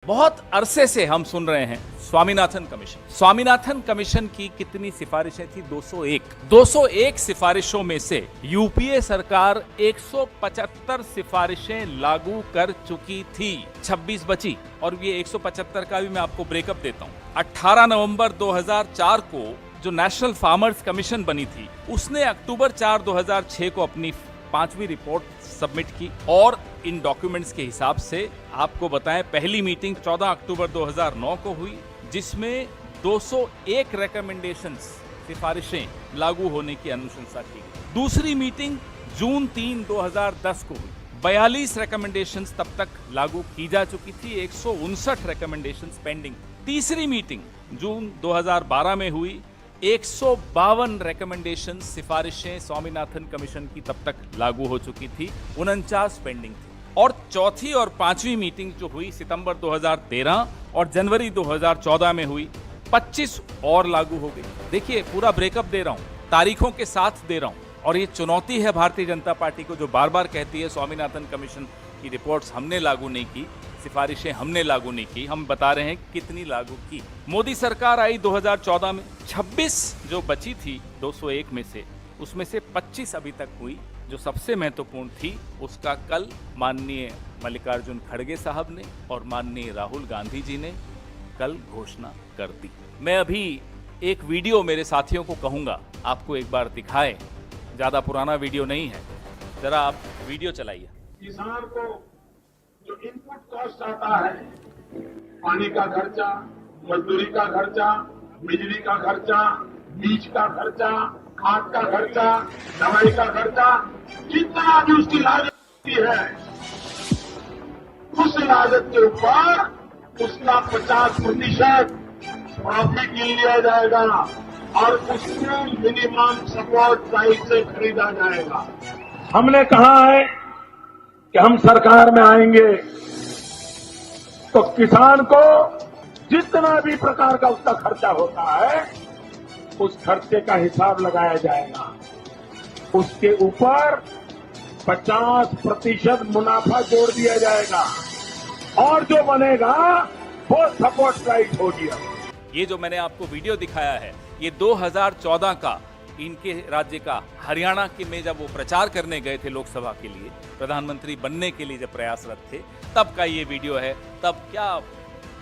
बहुत अरसे से हम सुन रहे हैं स्वामीनाथन कमीशन। स्वामीनाथन कमीशन की कितनी सिफारिशें थी? 201। 201 सिफारिशों में से यूपीए सरकार 175 सिफारिशें लागू कर चुकी थी, 26 बची। और ये 175 का भी मैं आपको ब्रेकअप देता हूं। 18 नवंबर 2004 को जो नेशनल फार्मर्स कमीशन बनी थी, उसने अक्टूबर 4, 2006 को अपनी 5वीं रिपोर्ट सबमिट की। और इन डॉक्यूमेंट्स के हिसाब से आपको बताएं, पहली मीटिंग 14 अक्टूबर 2009 को हुई, जिसमें 201 रिकमेंडेशंस, सिफारिशें लागू होने की अनुशंसा की गई। दूसरी मीटिंग जून 3, 2010 को हुई, 42 रिकमेंडेशंस तब तक लागू की जा चुकी थी, 159 रिकमेंडेशंस पेंडिंग। तीसरी मीटिंग जून 2012 में हुई, 152 रिकमेंडेशन, सिफारिशें स्वामीनाथन कमीशन की तब तक लागू हो चुकी थी, 49 पेंडिंग थी। और चौथी और 5वीं मीटिंग जो हुई सितंबर 2013 और जनवरी 2014 में हुई, 25 और लागू हो गई। देखिए, पूरा ब्रेकअप दे रहा हूं, तारीखों के साथ दे रहा हूं। और ये चुनौती है भारतीय जनता पार्टी को, जो बार बार कहती है स्वामीनाथन कमीशन की रिपोर्ट्स हमने लागू नहीं की, सिफारिशें हमने लागू नहीं की। हम बता रहे हैं कितनी लागू की। मोदी सरकार आई 2014 में, 26 जो बची थी 201 में से, उसमें से 25 अभी तक हुई। जो सबसे महत्वपूर्ण थी, उसका कल माननीय मल्लिकार्जुन खड़गे साहब ने और माननीय राहुल गांधी जी ने कल घोषणा कर दी। मैं अभी एक वीडियो मेरे साथियों को कहूंगा आपको एक बार दिखाएं, ज्यादा पुराना वीडियो नहीं है, जरा आप वीडियो चलाइए। किसान को जो इनपुट कॉस्ट आता है, पानी का खर्चा, मजदूरी का खर्चा, बिजली का खर्चा, बीज का खर्चा, खाद का खर्चा, दवाई का खर्चा, जितना भी उसकी लागत होती है, उस लागत के ऊपर उसका 50% प्रॉफिट लिया जाएगा और उसको मिनिमम सपोर्ट प्राइस से खरीदा जाएगा। हमने कहा है कि हम सरकार में आएंगे तो किसान को जितना भी प्रकार का उसका खर्चा होता है, उस खर्चे का हिसाब लगाया जाएगा। उसके ऊपर 50% मुनाफा जोड़ दिया जाएगा और जो बनेगा वो सपोर्ट प्राइस होगी। ये जो मैंने आपको वीडियो दिखाया है, ये 2014 का, इनके राज्य का, हरियाणा के में जब वो प्रचार करने गए थे लोकसभा के लिए, प्रधानमंत्री बनने के लिए जब प्रयासरत थे, तब का ये वीडियो है। तब क्या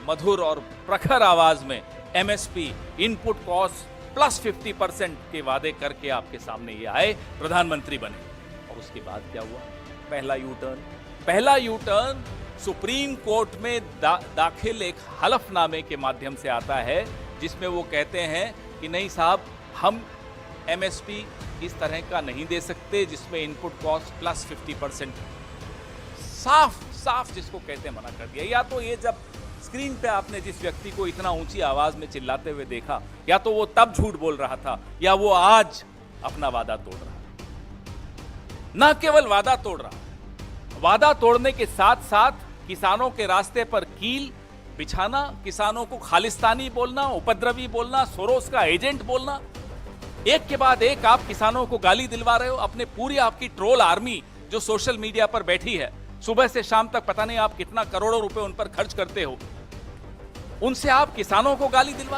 मधुर और प्रखर आवाज में एमएसपी, इनपुट कॉस्ट प्लस 50% के वादे करके आपके सामने ये आए, प्रधानमंत्री बने। और उसके बाद क्या हुआ? पहला यू टर्न सुप्रीम कोर्ट में दाखिल एक हलफनामे के माध्यम से आता है, जिसमें वो कहते हैं कि नहीं साहब, हम एमएसपी इस तरह का नहीं दे सकते जिसमें इनपुट कॉस्ट प्लस 50%। साफ जिसको कहते हैं मना कर दिया। या तो ये जब स्क्रीन पे आपने जिस व्यक्ति को इतना ऊंची आवाज में चिल्लाते हुए देखा, या तो वो तब झूठ बोल रहा था, या वो आज अपना वादा तोड़ रहा। ना केवल वादा तोड़ रहा, वादा तोड़ने के साथ साथ किसानों के रास्ते पर कील बिछाना, किसानों को खालिस्तानी बोलना, उपद्रवी बोलना, सोरोस का एजेंट बोलना। एक के बाद एक आप किसानों को गाली दिलवा रहे हो। अपने पूरी आपकी ट्रोल आर्मी जो सोशल मीडिया पर बैठी है, सुबह से शाम तक पता नहीं आप कितना करोड़ों रुपए उन पर खर्च करते हो, उनसे आप किसानों को गाली दिलवा